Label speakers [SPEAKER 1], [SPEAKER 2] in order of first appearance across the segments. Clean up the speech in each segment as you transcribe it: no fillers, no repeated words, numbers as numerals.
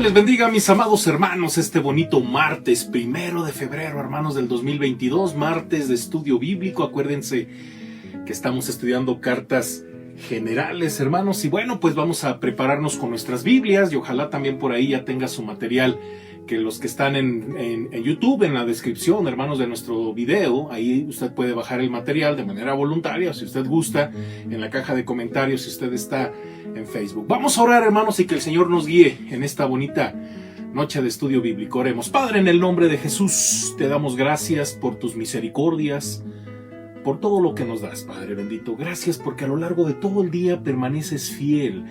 [SPEAKER 1] les bendiga, mis amados hermanos, este bonito martes 1 de febrero, hermanos, del 2022, martes de estudio bíblico. Acuérdense que estamos estudiando cartas generales, hermanos, y bueno, pues vamos a prepararnos con nuestras Biblias y ojalá también por ahí ya tenga su material, que los que están en YouTube, en la descripción, hermanos, de nuestro video, ahí usted puede bajar el material de manera voluntaria, si usted gusta, en la caja de comentarios, si usted está en Facebook. Vamos a orar, hermanos, y que el Señor nos guíe en esta bonita noche de estudio bíblico. Oremos. Padre, en el nombre de Jesús, te damos gracias por tus misericordias, por todo lo que nos das, Padre bendito. Gracias porque a lo largo de todo el día permaneces fiel.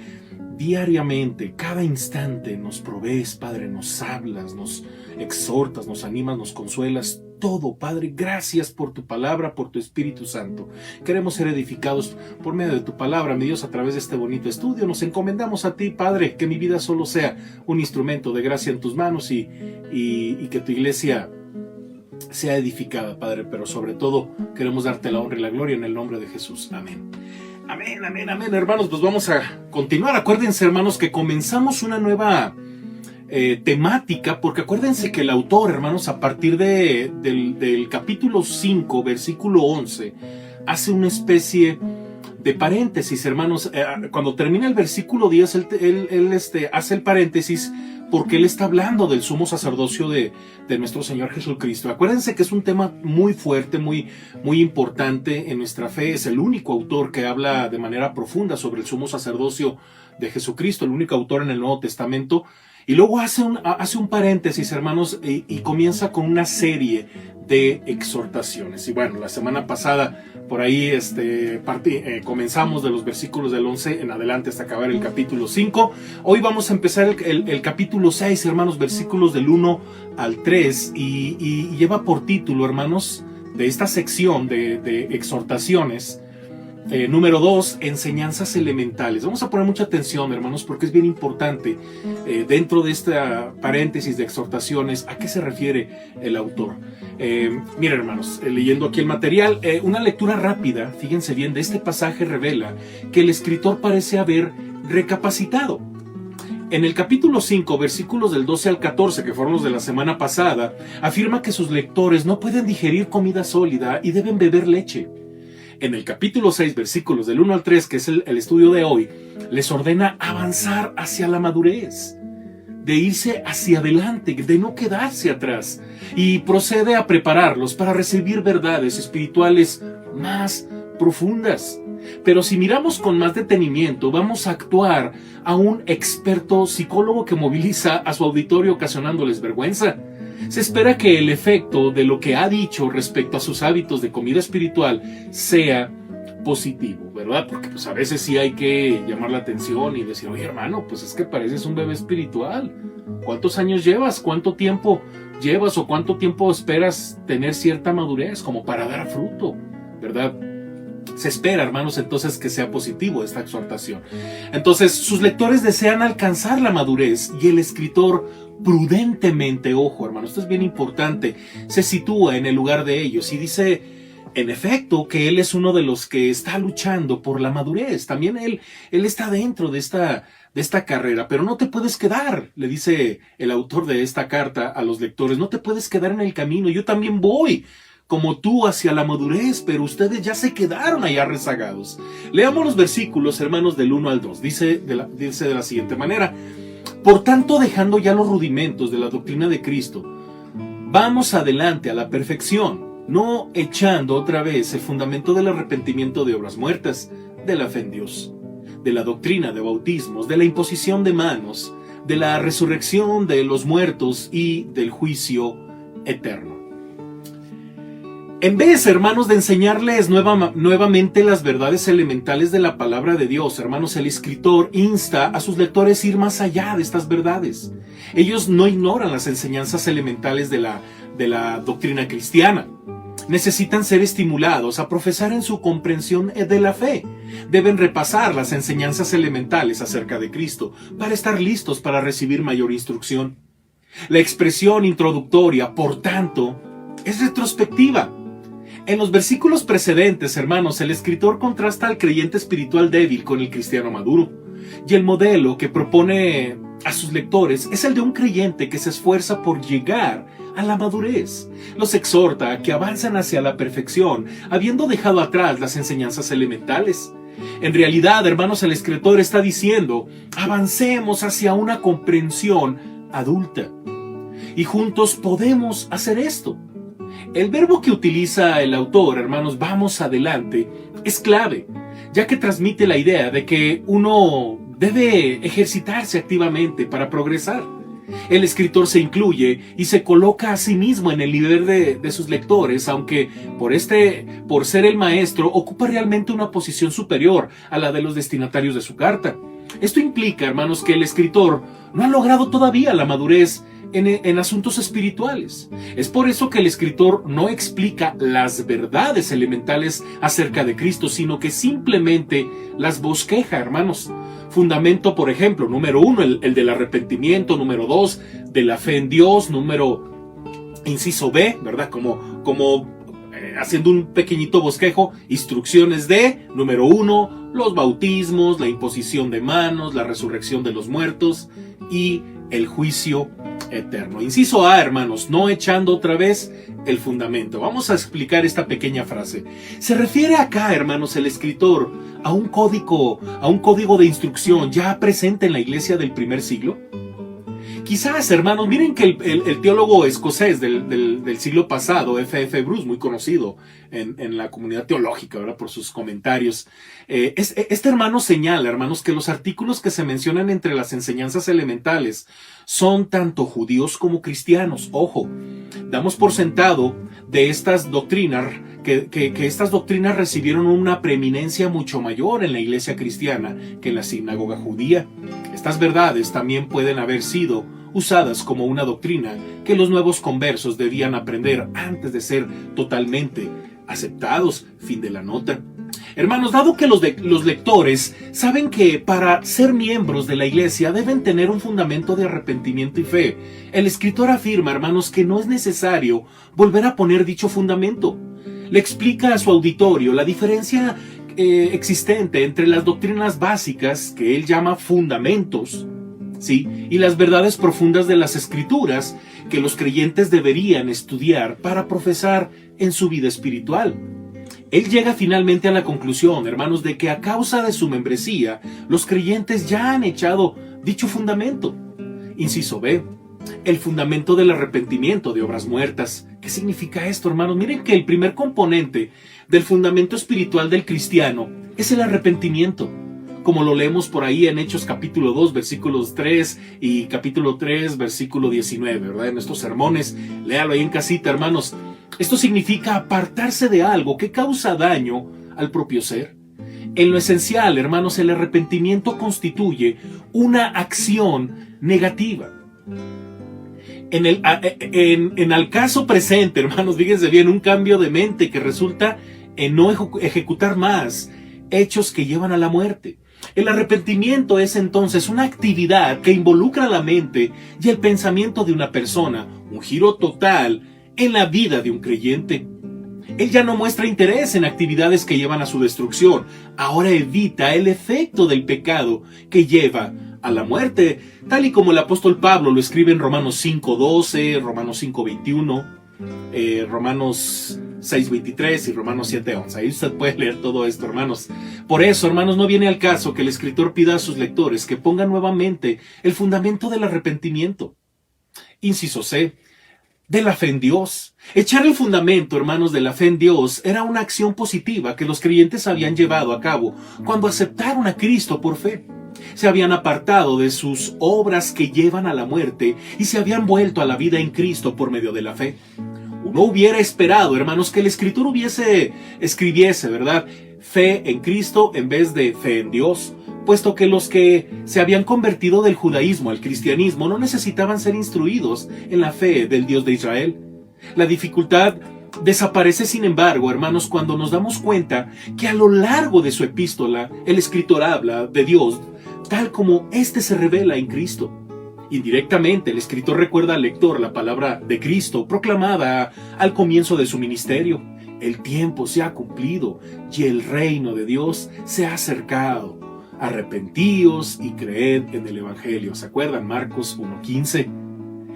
[SPEAKER 1] Diariamente, cada instante nos provees, Padre, nos hablas, nos exhortas, nos animas, nos consuelas. Todo, Padre, gracias por tu palabra, por tu Espíritu Santo. Queremos ser edificados por medio de tu palabra, mi Dios, a través de este bonito estudio. Nos encomendamos a ti, Padre, que mi vida solo sea un instrumento de gracia en tus manos y que tu iglesia sea edificada, Padre, pero sobre todo queremos darte la honra y la gloria en el nombre de Jesús. Amén. Amén, amén, amén, hermanos. Pues vamos a continuar. Acuérdense, hermanos, que comenzamos una nueva temática, porque acuérdense que el autor, hermanos, a partir del capítulo 5, versículo 11, hace una especie de paréntesis, hermanos. Cuando termina el versículo 10, él hace el paréntesis porque él está hablando del sumo sacerdocio de nuestro Señor Jesucristo. Acuérdense que es un tema muy fuerte, muy importante en nuestra fe. Es el único autor que habla de manera profunda sobre el sumo sacerdocio de Jesucristo, el único autor en el Nuevo Testamento. Y luego hace un paréntesis, hermanos, y comienza con una serie de exhortaciones. Y bueno, la semana pasada por ahí comenzamos de los versículos del 11 en adelante hasta acabar el capítulo 5. Hoy vamos a empezar el capítulo 6, hermanos, versículos del 1 al 3, y lleva por título, hermanos, de esta sección de exhortaciones, número 2, enseñanzas elementales. Vamos a poner mucha atención, hermanos, porque es bien importante dentro de esta paréntesis de exhortaciones, ¿a qué se refiere el autor? Mira, hermanos, leyendo aquí el material, una lectura rápida, fíjense bien, de este pasaje revela que el escritor parece haber recapacitado. En el capítulo 5, versículos del 12 al 14, que fueron los de la semana pasada, afirma que sus lectores no pueden digerir comida sólida y deben beber leche. En el capítulo 6, versículos del 1 al 3, que es el estudio de hoy, les ordena avanzar hacia la madurez, de irse hacia adelante, de no quedarse atrás, y procede a prepararlos para recibir verdades espirituales más profundas. Pero si miramos con más detenimiento, vamos a actuar a un experto psicólogo que moviliza a su auditorio ocasionándoles vergüenza. Se espera que el efecto de lo que ha dicho respecto a sus hábitos de comida espiritual sea positivo, ¿verdad? Porque pues a veces sí hay que llamar la atención y decir, oye, hermano, pues es que pareces un bebé espiritual. ¿Cuántos años llevas? ¿Cuánto tiempo llevas? ¿O cuánto tiempo esperas tener cierta madurez como para dar fruto, ¿verdad? Se espera, hermanos, entonces que sea positivo esta exhortación. Entonces, sus lectores desean alcanzar la madurez y el escritor prudentemente, ojo, hermanos, esto es bien importante, se sitúa en el lugar de ellos y dice, en efecto, que él es uno de los que está luchando por la madurez. También él está dentro de esta carrera, pero no te puedes quedar, le dice el autor de esta carta a los lectores, no te puedes quedar en el camino, yo también voy como tú hacia la madurez, pero ustedes ya se quedaron allá rezagados. Leamos los versículos, hermanos, del 1 al 2. Dice de la siguiente manera: por tanto, dejando ya los rudimentos de la doctrina de Cristo, vamos adelante a la perfección, no echando otra vez el fundamento del arrepentimiento de obras muertas, de la fe en Dios, de la doctrina de bautismos, de la imposición de manos, de la resurrección de los muertos y del juicio eterno. En vez, hermanos, de enseñarles nuevamente las verdades elementales de la palabra de Dios, hermanos, el escritor insta a sus lectores a ir más allá de estas verdades. Ellos no ignoran las enseñanzas elementales de la doctrina cristiana. Necesitan ser estimulados a profesar en su comprensión de la fe. Deben repasar las enseñanzas elementales acerca de Cristo para estar listos para recibir mayor instrucción. La expresión introductoria, por tanto, es retrospectiva. En los versículos precedentes, hermanos, el escritor contrasta al creyente espiritual débil con el cristiano maduro. Y el modelo que propone a sus lectores es el de un creyente que se esfuerza por llegar a la madurez. Los exhorta a que avancen hacia la perfección, habiendo dejado atrás las enseñanzas elementales. En realidad, hermanos, el escritor está diciendo, avancemos hacia una comprensión adulta. Y juntos podemos hacer esto. El verbo que utiliza el autor, hermanos, vamos adelante, es clave, ya que transmite la idea de que uno debe ejercitarse activamente para progresar. El escritor se incluye y se coloca a sí mismo en el nivel de sus lectores, aunque por ser el maestro, ocupa realmente una posición superior a la de los destinatarios de su carta. Esto implica, hermanos, que el escritor no ha logrado todavía la madurez en asuntos espirituales. Es por eso que el escritor no explica las verdades elementales acerca de Cristo, sino que simplemente las bosqueja, hermanos. Fundamento, por ejemplo, número 1, el del arrepentimiento; número 2, de la fe en Dios; inciso B, ¿verdad? Haciendo un pequeñito bosquejo, instrucciones de, número 1, los bautismos, la imposición de manos, la resurrección de los muertos y el juicio eterno. Inciso A, hermanos, no echando otra vez el fundamento. Vamos a explicar esta pequeña frase. Se refiere acá, hermanos, el escritor a un código de instrucción ya presente en la iglesia del primer siglo. Quizás, hermanos, miren que el teólogo escocés del siglo pasado, F.F. Bruce, muy conocido en la comunidad teológica, ¿verdad?, por sus comentarios, este hermano señala, hermanos, que los artículos que se mencionan entre las enseñanzas elementales son tanto judíos como cristianos. Ojo, damos por sentado de estas doctrinas, que estas doctrinas recibieron una preeminencia mucho mayor en la iglesia cristiana que en la sinagoga judía. Estas verdades también pueden haber sido usadas como una doctrina que los nuevos conversos debían aprender antes de ser totalmente aceptados. Fin de la nota. Hermanos, dado que los lectores saben que para ser miembros de la iglesia deben tener un fundamento de arrepentimiento y fe, el escritor afirma, hermanos, que no es necesario volver a poner dicho fundamento. Le explica a su auditorio la diferencia existente entre las doctrinas básicas, que él llama fundamentos, ¿sí?, y las verdades profundas de las escrituras que los creyentes deberían estudiar para profesar en su vida espiritual. Él llega finalmente a la conclusión, hermanos, de que a causa de su membresía, los creyentes ya han echado dicho fundamento. Inciso B, el fundamento del arrepentimiento de obras muertas. ¿Qué significa esto, hermanos? Miren que el primer componente del fundamento espiritual del cristiano es el arrepentimiento, como lo leemos por ahí en Hechos capítulo 2, versículos 3 y capítulo 3, versículo 19, ¿verdad? En estos sermones, léalo ahí en casita, hermanos. Esto significa apartarse de algo que causa daño al propio ser. En lo esencial, hermanos, el arrepentimiento constituye una acción negativa. En el caso presente, hermanos, fíjense bien, un cambio de mente que resulta en no ejecutar más hechos que llevan a la muerte. El arrepentimiento es entonces una actividad que involucra la mente y el pensamiento de una persona, un giro total en la vida de un creyente. Él ya no muestra interés en actividades que llevan a su destrucción, ahora evita el efecto del pecado que lleva a la muerte, tal y como el apóstol Pablo lo escribe en Romanos 5:12, Romanos 5:21, Romanos 6:23 y Romanos 7:11. Ahí usted puede leer todo esto, hermanos. Por eso, hermanos, no viene al caso que el escritor pida a sus lectores que pongan nuevamente el fundamento del arrepentimiento. Inciso C, de la fe en Dios. Echar el fundamento, hermanos, de la fe en Dios era una acción positiva que los creyentes habían llevado a cabo cuando aceptaron a Cristo por fe. Se habían apartado de sus obras que llevan a la muerte y se habían vuelto a la vida en Cristo por medio de la fe. Uno hubiera esperado, hermanos, que el escritor escribiese, ¿verdad?, fe en Cristo en vez de fe en Dios, puesto que los que se habían convertido del judaísmo al cristianismo no necesitaban ser instruidos en la fe del Dios de Israel. La dificultad desaparece, sin embargo, hermanos, cuando nos damos cuenta que a lo largo de su epístola el escritor habla de Dios tal como éste se revela en Cristo. Indirectamente, el escritor recuerda al lector la palabra de Cristo proclamada al comienzo de su ministerio. El tiempo se ha cumplido y el reino de Dios se ha acercado. arrepentíos y creed en el Evangelio. ¿Se acuerdan? Marcos 1:15.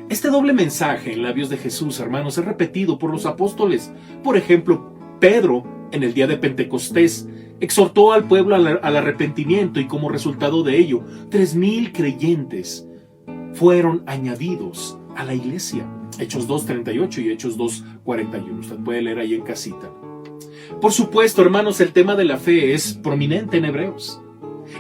[SPEAKER 1] Este doble mensaje en labios de Jesús, hermanos, es repetido por los apóstoles. Por ejemplo, Pedro, en el día de Pentecostés, exhortó al pueblo al arrepentimiento y como resultado de ello, 3,000 creyentes fueron añadidos a la iglesia. Hechos 2:38 y Hechos 2:41. Usted puede leer ahí en casita. Por supuesto, hermanos, el tema de la fe es prominente en Hebreos.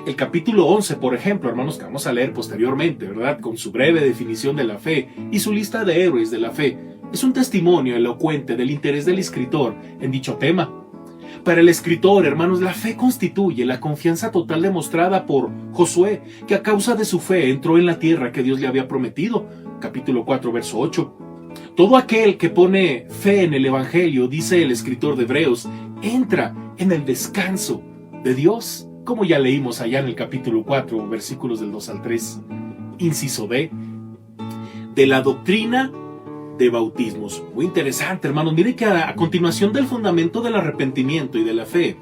[SPEAKER 1] El capítulo 11, por ejemplo, hermanos, que vamos a leer posteriormente, ¿verdad? Con su breve definición de la fe y su lista de héroes de la fe, es un testimonio elocuente del interés del escritor en dicho tema. Para el escritor, hermanos, la fe constituye la confianza total demostrada por Josué, que a causa de su fe entró en la tierra que Dios le había prometido. Capítulo 4, verso 8. Todo aquel que pone fe en el Evangelio, dice el escritor de Hebreos, entra en el descanso de Dios, como ya leímos allá en el capítulo 4, versículos del 2 al 3. Inciso B, de la doctrina de bautismos. Muy interesante, hermanos. Mire que a continuación del fundamento del arrepentimiento y de la fe,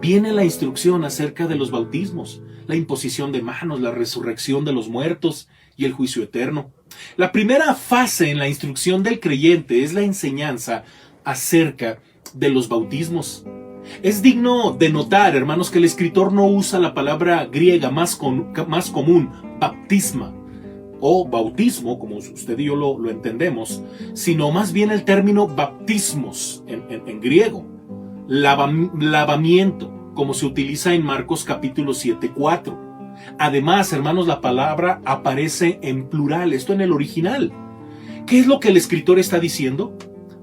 [SPEAKER 1] viene la instrucción acerca de los bautismos, la imposición de manos, la resurrección de los muertos y el juicio eterno. La primera fase en la instrucción del creyente es la enseñanza acerca de los bautismos. Es digno de notar, hermanos, que el escritor no usa la palabra griega más común, baptisma, o bautismo, como usted y yo lo entendemos, sino más bien el término baptismos en griego, lavamiento, como se utiliza en Marcos capítulo 7:4. Además, hermanos, la palabra aparece en plural, esto en el original. ¿Qué es lo que el escritor está diciendo?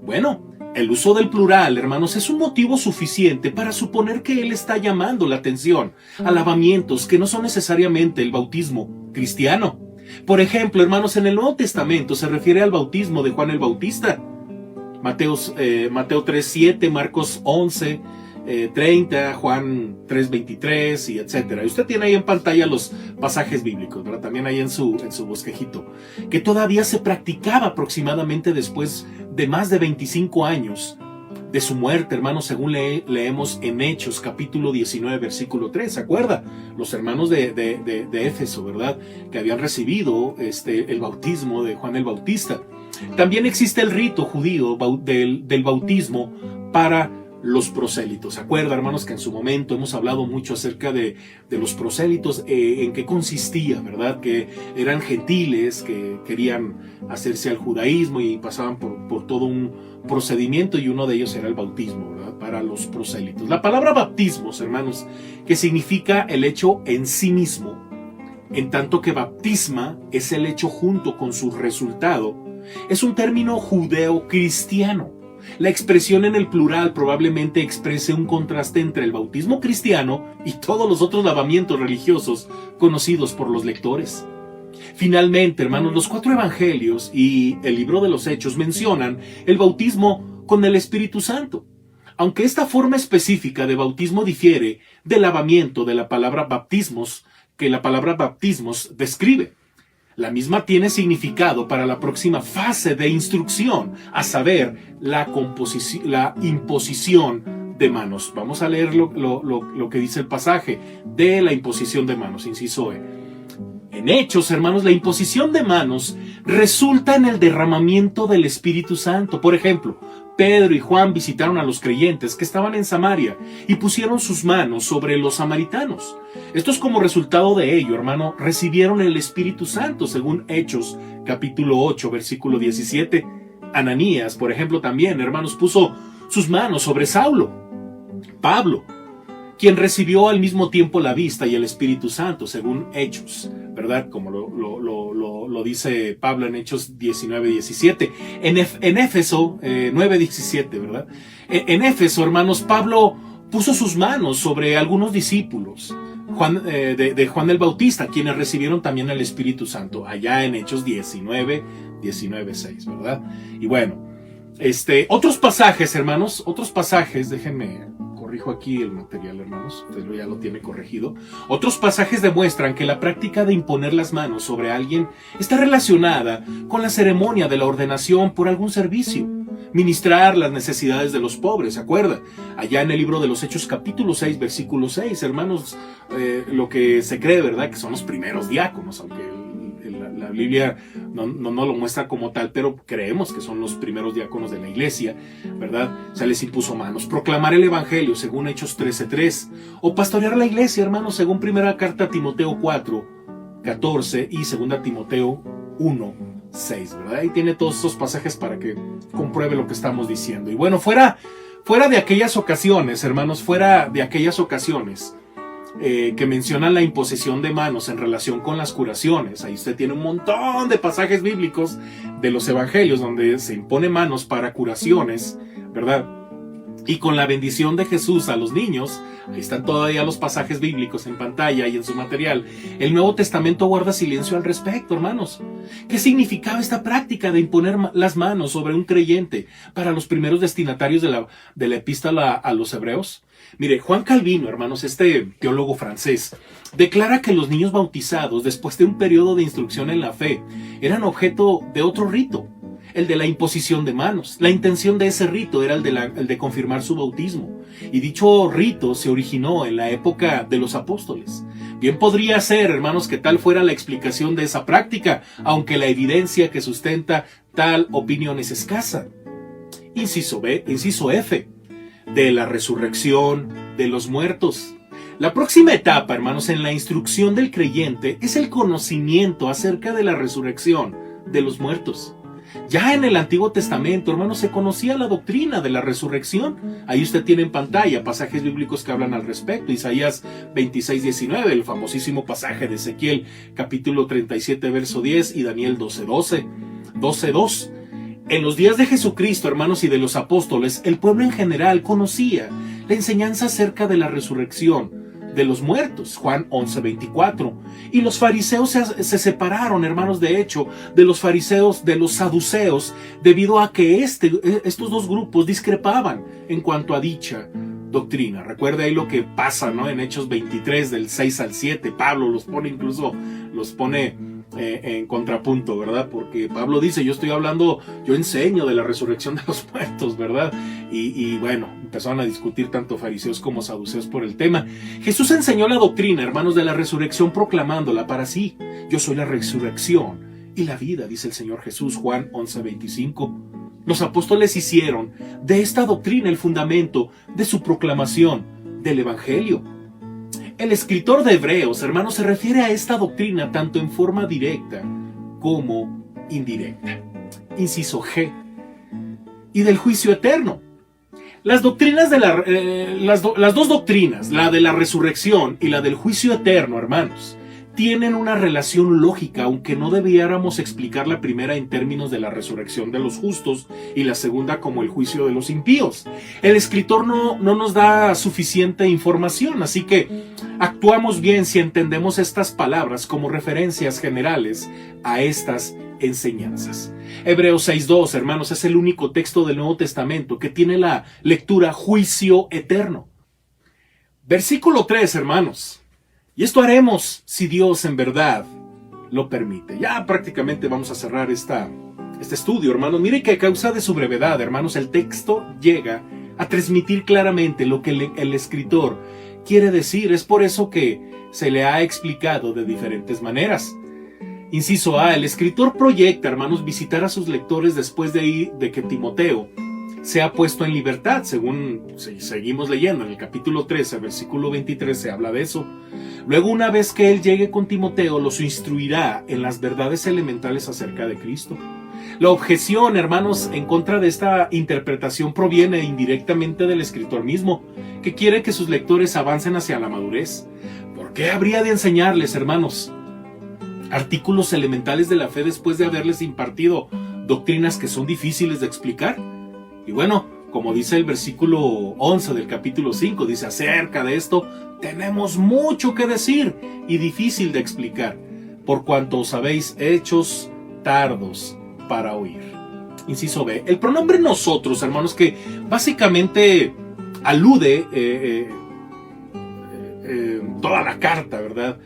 [SPEAKER 1] Bueno, el uso del plural, hermanos, es un motivo suficiente para suponer que él está llamando la atención a lavamientos que no son necesariamente el bautismo cristiano. Por ejemplo, hermanos, en el Nuevo Testamento se refiere al bautismo de Juan el Bautista. Mateo 3:7, Marcos 11:30, Juan 3:23 y etcétera. Usted tiene ahí en pantalla los pasajes bíblicos, ¿verdad? También ahí en su bosquejito, que todavía se practicaba aproximadamente después de más de 25 años de su muerte, hermanos, según leemos en Hechos capítulo 19, versículo 3. ¿Se acuerda? Los hermanos de Éfeso, ¿verdad? Que habían recibido el bautismo de Juan el Bautista. También existe el rito judío del bautismo para los prosélitos. ¿Se acuerda, hermanos, que en su momento hemos hablado mucho acerca de los prosélitos, en qué consistía, ¿verdad? Que eran gentiles que querían hacerse al judaísmo y pasaban por todo un procedimiento, y uno de ellos era el bautismo, ¿verdad? Para los prosélitos. La palabra baptismos, hermanos, que significa el hecho en sí mismo, en tanto que baptisma es el hecho junto con su resultado, es un término judeo-cristiano. La expresión en el plural probablemente exprese un contraste entre el bautismo cristiano y todos los otros lavamientos religiosos conocidos por los lectores. Finalmente, hermanos, los 4 evangelios y el libro de los Hechos mencionan el bautismo con el Espíritu Santo. Aunque esta forma específica de bautismo difiere del lavamiento de la palabra baptismos, que la palabra baptismos describe, la misma tiene significado para la próxima fase de instrucción, a saber, la imposición de manos. Vamos a leer lo que dice el pasaje de la imposición de manos, inciso E. En Hechos, hermanos, la imposición de manos resulta en el derramamiento del Espíritu Santo. Por ejemplo, Pedro y Juan visitaron a los creyentes que estaban en Samaria y pusieron sus manos sobre los samaritanos. Estos, como resultado de ello, hermano, recibieron el Espíritu Santo, según Hechos capítulo 8, versículo 17. Ananías, por ejemplo, también, hermanos, puso sus manos sobre Saulo. Pablo, quien recibió al mismo tiempo la vista y el Espíritu Santo, según Hechos, ¿verdad? Como lo dice Pablo en Hechos 19:17. En Éfeso 9:17, ¿verdad? En Éfeso, hermanos, Pablo puso sus manos sobre algunos discípulos de Juan el Bautista, quienes recibieron también el Espíritu Santo, allá en Hechos 19:6, ¿verdad? Y bueno, otros pasajes, hermanos, déjenme corrijo aquí el material, hermanos, usted ya lo tiene corregido. Otros pasajes demuestran que la práctica de imponer las manos sobre alguien está relacionada con la ceremonia de la ordenación por algún servicio. ministrar las necesidades de los pobres, ¿se acuerda? Allá en el libro de los Hechos capítulo 6, versículo 6, hermanos, lo que se cree, ¿verdad? Que son los primeros diáconos, aunque la Biblia no lo muestra como tal, pero creemos que son los primeros diáconos de la iglesia, ¿verdad? Se les impuso manos. Proclamar el evangelio, según Hechos 13:3, o pastorear la iglesia, hermanos, según primera carta a Timoteo 4:14 y segunda Timoteo 1:6, ¿verdad? Ahí tiene todos esos pasajes para que compruebe lo que estamos diciendo. Y bueno, fuera de aquellas ocasiones, hermanos, fuera de aquellas ocasiones que mencionan la imposición de manos en relación con las curaciones. Ahí usted tiene un montón de pasajes bíblicos de los evangelios donde se impone manos para curaciones, ¿verdad? Y con la bendición de Jesús a los niños, ahí están todavía los pasajes bíblicos en pantalla y en su material. El Nuevo Testamento guarda silencio al respecto, hermanos. ¿Qué significaba esta práctica de imponer las manos sobre un creyente para los primeros destinatarios de la epístola a los hebreos? Mire, Juan Calvino, hermanos, este teólogo francés, declara que los niños bautizados, después de un periodo de instrucción en la fe, eran objeto de otro rito, el de la imposición de manos. La intención de ese rito era el de confirmar su bautismo, y dicho rito se originó en la época de los apóstoles. Bien podría ser, hermanos, que tal fuera la explicación de esa práctica, aunque la evidencia que sustenta tal opinión es escasa. Inciso F, de la resurrección de los muertos. La próxima etapa, hermanos, en la instrucción del creyente es el conocimiento acerca de la resurrección de los muertos. Ya en el Antiguo Testamento, hermanos, se conocía la doctrina de la resurrección. Ahí usted tiene en pantalla pasajes bíblicos que hablan al respecto. Isaías 26:19, el famosísimo pasaje de Ezequiel, capítulo 37, verso 10, y Daniel 12:2. En los días de Jesucristo, hermanos, y de los apóstoles, el pueblo en general conocía la enseñanza acerca de la resurrección de los muertos, Juan 11:24. Y los fariseos se separaron, hermanos, de hecho, de los fariseos, de los saduceos, debido a que estos dos grupos discrepaban en cuanto a dicha doctrina. Recuerda ahí lo que pasa, ¿no? En Hechos 23, del 6 al 7, Pablo los pone en contrapunto, ¿verdad? Porque Pablo dice, yo enseño de la resurrección de los muertos, ¿verdad? Y bueno, empezaron a discutir tanto fariseos como saduceos por el tema. Jesús enseñó la doctrina, hermanos, de la resurrección, proclamándola para sí. Yo soy la resurrección y la vida, dice el Señor Jesús, Juan 11:25. Los apóstoles hicieron de esta doctrina el fundamento de su proclamación del Evangelio. El escritor de Hebreos, hermanos, se refiere a esta doctrina tanto en forma directa como indirecta. Inciso G. Y del juicio eterno. Las doctrinas las dos doctrinas, la de la resurrección y la del juicio eterno, hermanos, tienen una relación lógica, aunque no debiéramos explicar la primera en términos de la resurrección de los justos y la segunda como el juicio de los impíos. El escritor no nos da suficiente información, así que actuamos bien si entendemos estas palabras como referencias generales a estas enseñanzas. Hebreos 6:2, hermanos, es el único texto del Nuevo Testamento que tiene la lectura juicio eterno. Versículo 3, hermanos. Y esto haremos si Dios en verdad lo permite. Ya prácticamente vamos a cerrar este estudio, hermanos. Mire que a causa de su brevedad, hermanos, el texto llega a transmitir claramente lo que el escritor quiere decir. Es por eso que se le ha explicado de diferentes maneras. Inciso A, el escritor proyecta, hermanos, visitar a sus lectores después de que Timoteo sea puesto en libertad, según seguimos leyendo en el capítulo 13, versículo 23, se habla de eso. Luego, una vez que él llegue con Timoteo, los instruirá en las verdades elementales acerca de Cristo. La objeción, hermanos, en contra de esta interpretación proviene indirectamente del escritor mismo, que quiere que sus lectores avancen hacia la madurez. ¿Por qué habría de enseñarles, hermanos, artículos elementales de la fe después de haberles impartido doctrinas que son difíciles de explicar? Y bueno, como dice el versículo 11 del capítulo 5, dice, acerca de esto tenemos mucho que decir y difícil de explicar, por cuanto os habéis hechos tardos para oír. Inciso B, el pronombre nosotros, hermanos, que básicamente alude toda la carta, ¿verdad?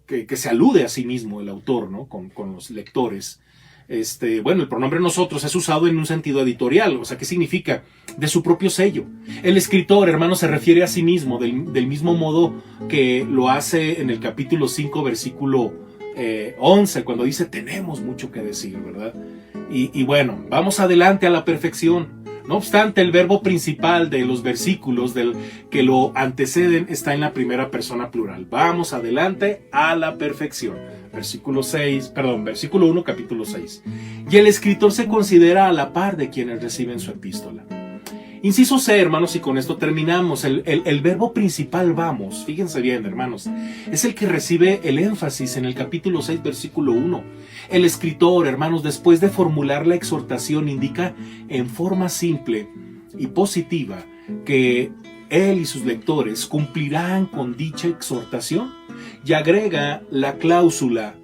[SPEAKER 1] Que se alude a sí mismo el autor, ¿no? Con los lectores. el pronombre nosotros es usado en un sentido editorial. O sea, ¿qué significa? De su propio sello. El escritor, hermanos, se refiere a sí mismo del mismo modo que lo hace en el capítulo 5, versículo 11, cuando dice tenemos mucho que decir, ¿verdad? Y bueno, vamos adelante a la perfección. No obstante, el verbo principal de los versículos que lo anteceden está en la primera persona plural. Vamos adelante a la perfección. Versículo 1, capítulo 6. Y el escritor se considera a la par de quienes reciben su epístola. Inciso C, hermanos, y con esto terminamos. El verbo principal, vamos, fíjense bien, hermanos, es el que recibe el énfasis en el capítulo 6, versículo 1. El escritor, hermanos, después de formular la exhortación, indica en forma simple y positiva que él y sus lectores cumplirán con dicha exhortación y agrega la cláusula,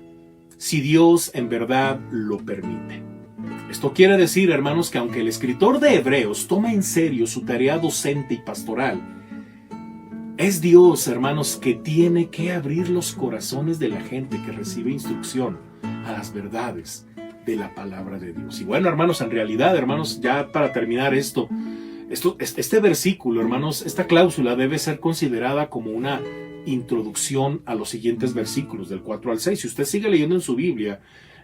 [SPEAKER 1] si Dios en verdad lo permite. Esto quiere decir, hermanos, que aunque el escritor de Hebreos toma en serio su tarea docente y pastoral, es Dios, hermanos, que tiene que abrir los corazones de la gente que recibe instrucción a las verdades de la palabra de Dios. Y bueno, hermanos, en realidad, hermanos, ya para terminar este versículo, hermanos, esta cláusula debe ser considerada como una introducción a los siguientes versículos, del 4 al 6. Si usted sigue leyendo en su Biblia,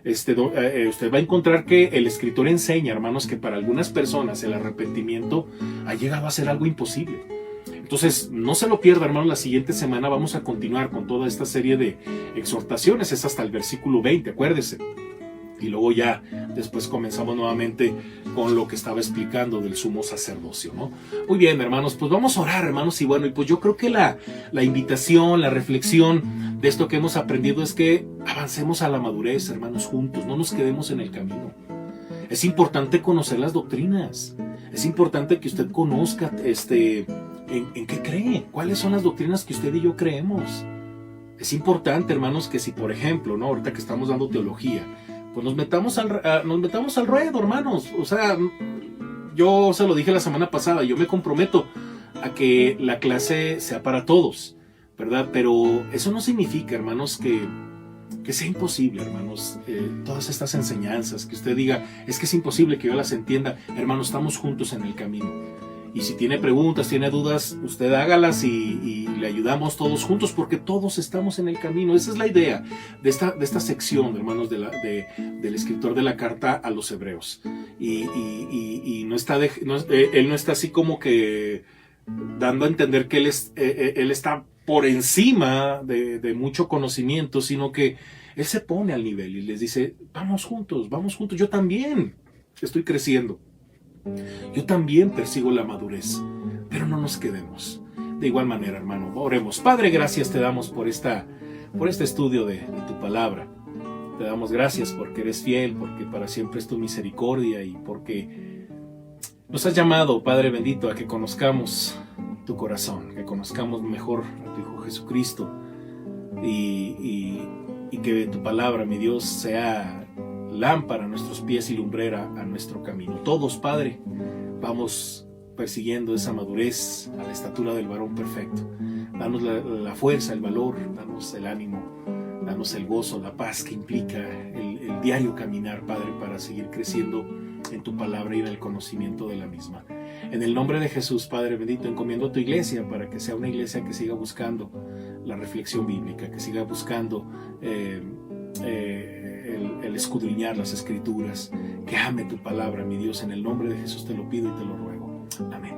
[SPEAKER 1] usted va a encontrar que el escritor enseña, hermanos, que para algunas personas el arrepentimiento ha llegado a ser algo imposible. Entonces, no se lo pierda, hermanos, la siguiente semana vamos a continuar con toda esta serie de exhortaciones, es hasta el versículo 20, acuérdese. Y luego ya después comenzamos nuevamente con lo que estaba explicando del sumo sacerdocio, ¿no? Muy bien, hermanos, pues vamos a orar, hermanos, y bueno, y pues yo creo que la invitación, la reflexión de esto que hemos aprendido es que avancemos a la madurez, hermanos, juntos, no nos quedemos en el camino. Es importante conocer las doctrinas, es importante que usted conozca en qué cree, cuáles son las doctrinas que usted y yo creemos. Es importante, hermanos, que si por ejemplo, ¿no? Ahorita que estamos dando teología, pues nos metamos al ruedo, hermanos. O sea, yo se lo dije la semana pasada, yo me comprometo a que la clase sea para todos, ¿verdad? Pero eso no significa, hermanos, que sea imposible, hermanos, todas estas enseñanzas, que usted diga, es que es imposible que yo las entienda. Hermanos, estamos juntos en el camino. Y si tiene preguntas, tiene dudas, usted hágalas y le ayudamos todos juntos, porque todos estamos en el camino. Esa es la idea de esta sección, hermanos, del escritor de la carta a los Hebreos. Y él no está así como que dando a entender que él está por encima de mucho conocimiento, sino que él se pone al nivel y les dice, vamos juntos, yo también estoy creciendo. Yo también persigo la madurez, pero no nos quedemos. De igual manera, hermano, oremos. Padre, gracias te damos por este estudio de tu palabra. Te damos gracias porque eres fiel, porque para siempre es tu misericordia y porque nos has llamado, Padre bendito, a que conozcamos tu corazón, que conozcamos mejor a tu Hijo Jesucristo y que tu palabra, mi Dios, sea lámpara a nuestros pies y lumbrera a nuestro camino. Todos, Padre, vamos persiguiendo esa madurez a la estatura del varón perfecto. Danos la fuerza, el valor, danos el ánimo, danos el gozo, la paz que implica el diario caminar, Padre, para seguir creciendo en tu palabra y en el conocimiento de la misma. En el nombre de Jesús, Padre bendito, encomiendo a tu iglesia para que sea una iglesia que siga buscando la reflexión bíblica, que siga buscando el escudriñar las escrituras, que ame tu palabra, mi Dios. En el nombre de Jesús te lo pido y te lo ruego. Amén.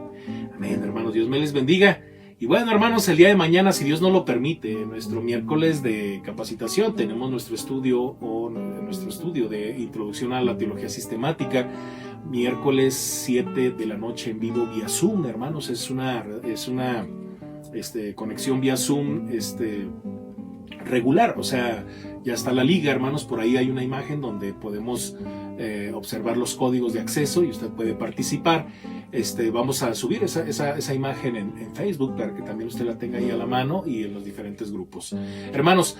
[SPEAKER 1] Amén, hermanos. Dios me les bendiga. Y bueno, hermanos, el día de mañana, si Dios nos lo permite, nuestro miércoles de capacitación, tenemos nuestro estudio de Introducción a la Teología Sistemática, miércoles 7 de la noche en vivo vía Zoom, hermanos. Es una conexión vía Zoom regular, o sea, ya está la liga, hermanos. Por ahí hay una imagen donde podemos observar los códigos de acceso y usted puede participar. Vamos a subir esa imagen en Facebook para que también usted la tenga ahí a la mano y en los diferentes grupos. Hermanos,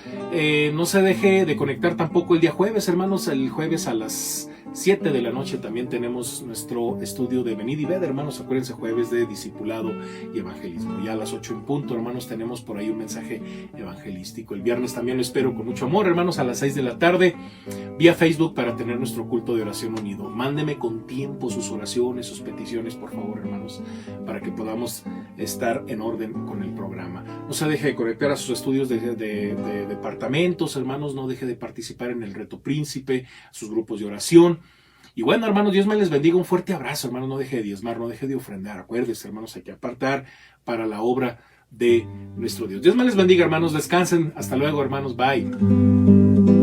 [SPEAKER 1] no se deje de conectar tampoco el día jueves, hermanos. El jueves a las 7 de la noche también tenemos nuestro estudio de Venid y Ved, hermanos. Acuérdense, jueves de discipulado y evangelismo. Ya a las 8 en punto, hermanos, tenemos por ahí un mensaje evangelístico. El viernes también lo espero con mucho amor, hermanos, a las 6 de la tarde, vía Facebook, para tener nuestro culto de oración unido. Mándeme con tiempo sus oraciones, sus peticiones, por favor, hermanos, para que podamos estar en orden con el programa. No se deje de conectar a sus estudios de departamentos, hermanos. No deje de participar en el Reto Príncipe, sus grupos de oración. Y bueno, hermanos, Dios me les bendiga. Un fuerte abrazo, hermanos. No deje de diezmar, no deje de ofrendar. Acuérdense, hermanos, hay que apartar para la obra de nuestro Dios. Dios me les bendiga, hermanos. Descansen. Hasta luego, hermanos. Bye.